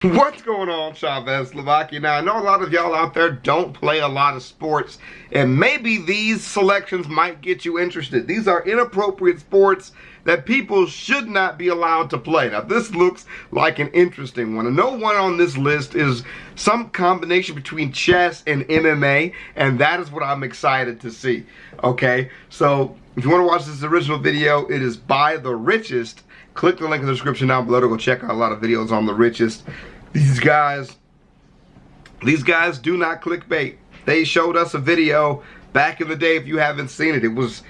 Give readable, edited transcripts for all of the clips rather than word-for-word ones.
What's going on, ChavezzSlovakia? Now, I know a lot of y'all out there don't play a lot of sports, and maybe these selections might get you interested. These are inappropriate sports that people should not be allowed to play. Now, this looks like an interesting one. And no one on this list is some combination between chess and MMA, and that is what I'm excited to see. Okay, so if you want to watch this original video, it is by The Richest. Click the link in the description down below to go check out a lot of videos on The Richest. These guys do not clickbait. They showed us a video back in the day, if you haven't seen it. It was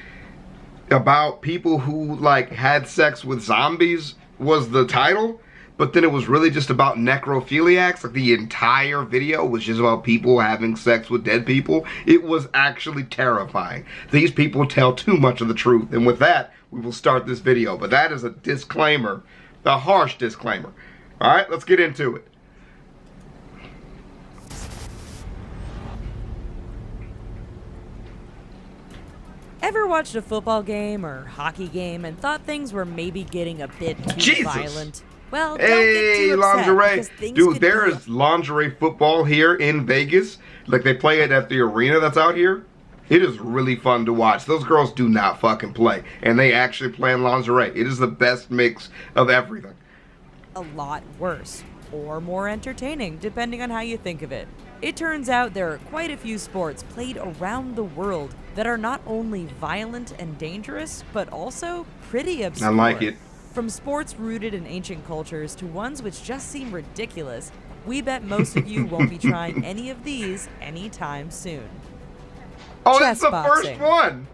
about people who like had sex with zombies was the title, but then it was really just about necrophiliacs. Like the entire video was just about people having sex with dead people. It was actually terrifying. These people tell too much of the truth, and with that, we will start this video. But that is a disclaimer, a harsh disclaimer. All right, let's get into it. Ever watched a football game or hockey game and thought things were maybe getting a bit too violent? Well, don't get too upset, lingerie. Dude, there is lingerie football here in Vegas. Like they play it at the arena that's out here. It is really fun to watch. Those girls do not fucking play, and they actually play in lingerie. It is the best mix of everything. A lot worse, or more entertaining, depending on how you think of it. It turns out there are quite a few sports played around the world that are not only violent and dangerous, but also pretty obscure. I like it. From sports rooted in ancient cultures to ones which just seem ridiculous, we bet most of you won't be trying any of these anytime soon. Oh, that's the first one!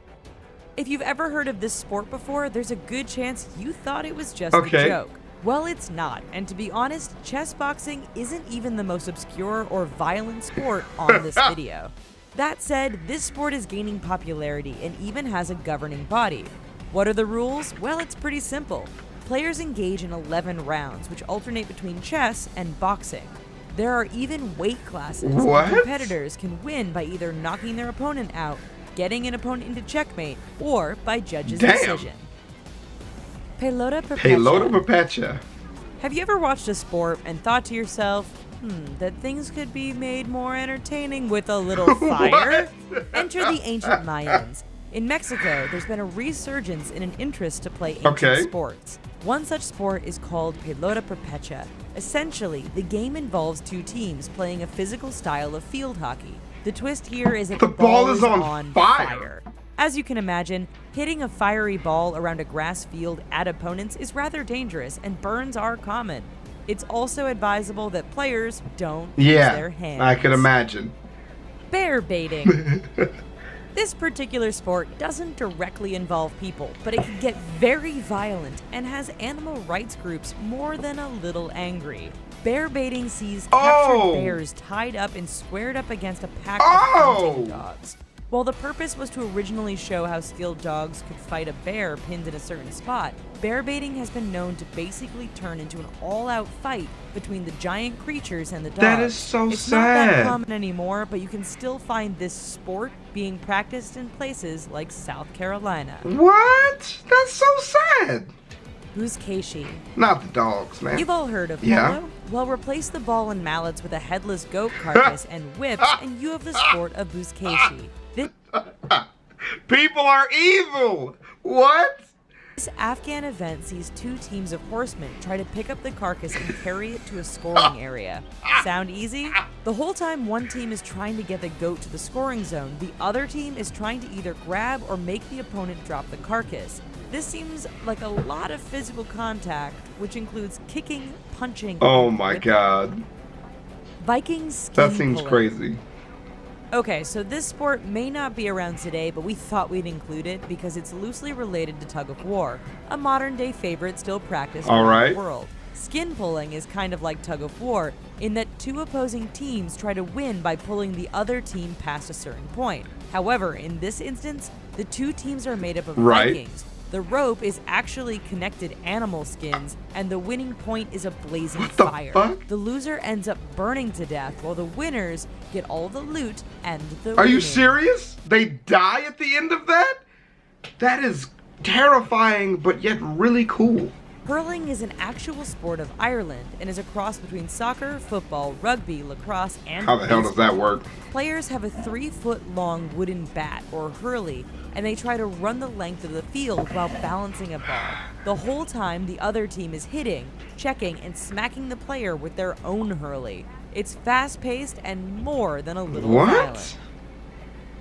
If you've ever heard of this sport before, there's a good chance you thought it was just a joke. Well, it's not, and to be honest, chess boxing isn't even the most obscure or violent sport on this video. That said, this sport is gaining popularity and even has a governing body. What are the rules? Well, it's pretty simple. Players engage in 11 rounds, which alternate between chess and boxing. There are even weight classes, and competitors can win by either knocking their opponent out, getting an opponent into checkmate, or by judges' decision. Pelota Perpetua. Have you ever watched a sport and thought to yourself, that things could be made more entertaining with a little fire? Enter the ancient Mayans. In Mexico, there's been a resurgence in an interest to play ancient sports. One such sport is called Pelota Perpetua. Essentially, the game involves two teams playing a physical style of field hockey. The twist here is that the ball is on fire. As you can imagine, hitting a fiery ball around a grass field at opponents is rather dangerous, and burns are common. It's also advisable that players don't use their hands. I can imagine. Bear baiting. This particular sport doesn't directly involve people, but it can get very violent and has animal rights groups more than a little angry. Bear baiting sees captured bears tied up and squared up against a pack of hunting dogs. While the purpose was to originally show how skilled dogs could fight a bear pinned in a certain spot, bear baiting has been known to basically turn into an all-out fight between the giant creatures and the dogs. That is so sad. It's not that common anymore, but you can still find this sport being practiced in places like South Carolina. What? That's so sad. Buzkashi. Not the dogs, man. You've all heard of polo? Well, replace the ball and mallets with a headless goat carcass and whips, and you have the sport of Buzkashi. People are evil! What? This Afghan event sees two teams of horsemen try to pick up the carcass and carry it to a scoring area. Sound easy? The whole time one team is trying to get the goat to the scoring zone, the other team is trying to either grab or make the opponent drop the carcass. This seems like a lot of physical contact, which includes kicking, punching. Oh my god. Viking skin That seems pulling. crazy. Okay, so this sport may not be around today, but we thought we'd include it because it's loosely related to tug of war, a modern-day favorite still practiced around the world. Skin pulling is kind of like tug of war in that two opposing teams try to win by pulling the other team past a certain point. However, in this instance, the two teams are made up of Vikings. The rope is actually connected animal skins, and the winning point is a blazing fire. The loser ends up burning to death, while the winners get all the loot and the Are you serious? They die at the end of that? That is terrifying, but yet really cool. Hurling is an actual sport of Ireland and is a cross between soccer, football, rugby, lacrosse, and How the hell does that work? Players have a 3-foot-long wooden bat, or hurley, and they try to run the length of the field while balancing a ball. The whole time, the other team is hitting, checking, and smacking the player with their own hurley. It's fast-paced and more than a little violent.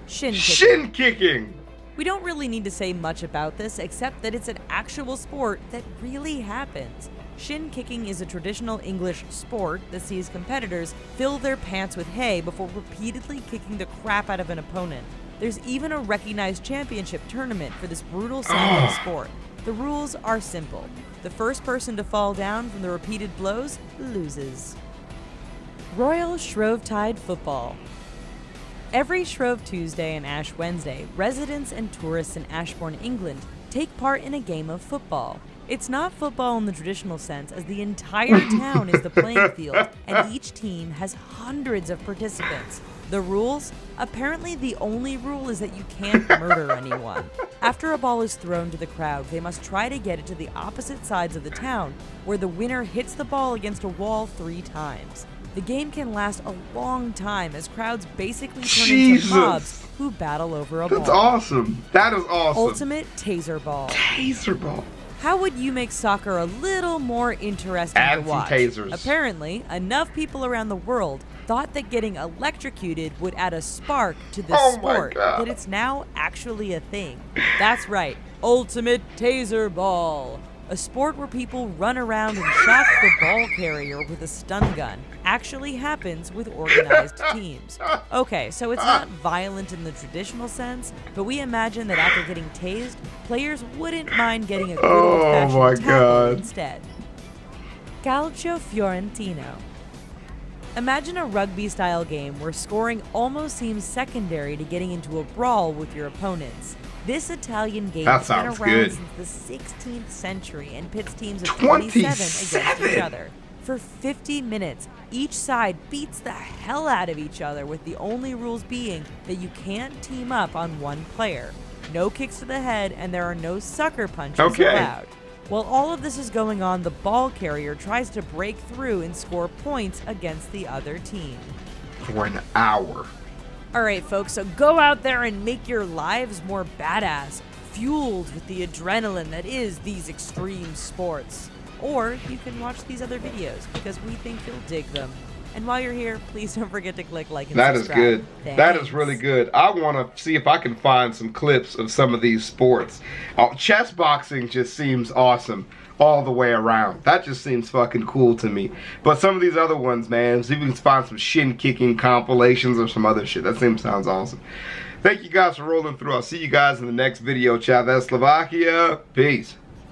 Shin kicking. Shin kicking! We don't really need to say much about this except that it's an actual sport that really happens. Shin kicking is a traditional English sport that sees competitors fill their pants with hay before repeatedly kicking the crap out of an opponent. There's even a recognized championship tournament for this brutal-sounding sport. The rules are simple. The first person to fall down from the repeated blows loses. Royal Shrovetide Football. Every Shrove Tuesday and Ash Wednesday, residents and tourists in Ashbourne, England, take part in a game of football. It's not football in the traditional sense, as the entire town is the playing field, and each team has hundreds of participants. The rules? Apparently the only rule is that you can't murder anyone. After a ball is thrown to the crowd, they must try to get it to the opposite sides of the town, where the winner hits the ball against a wall 3 times. The game can last a long time as crowds basically turn into mobs who battle over a ball. That's awesome. That is awesome. Ultimate Tazer ball. Tazer ball. How would you make soccer a little more interesting to watch? Tasers. Apparently, enough people around the world thought that getting electrocuted would add a spark to this sport that it's now actually a thing. That's right, Ultimate Tazer ball. A sport where people run around and shock the ball carrier with a stun gun actually happens with organized teams. Okay, so it's not violent in the traditional sense, but we imagine that after getting tased, players wouldn't mind getting a good old-fashioned tackle instead. Calcio Fiorentino. Imagine a rugby-style game where scoring almost seems secondary to getting into a brawl with your opponents. This Italian game has been around since the 16th century and pits teams of 27 against each other. For 50 minutes, each side beats the hell out of each other, with the only rules being that you can't team up on one player. No kicks to the head, and there are no sucker punches allowed. While all of this is going on, the ball carrier tries to break through and score points against the other team. For an hour. Alright folks, so go out there and make your lives more badass, fueled with the adrenaline that is these extreme sports. Or you can watch these other videos, because we think you'll dig them. And while you're here, please don't forget to click like and subscribe. That is good. Thanks. That is really good. I want to see if I can find some clips of some of these sports. Chess boxing just seems awesome all the way around. That just seems fucking cool to me. But some of these other ones, man, see if we can find some shin kicking compilations or some other shit. That sounds awesome. Thank you guys for rolling through. I'll see you guys in the next video. ChavezzSlovakia. Peace.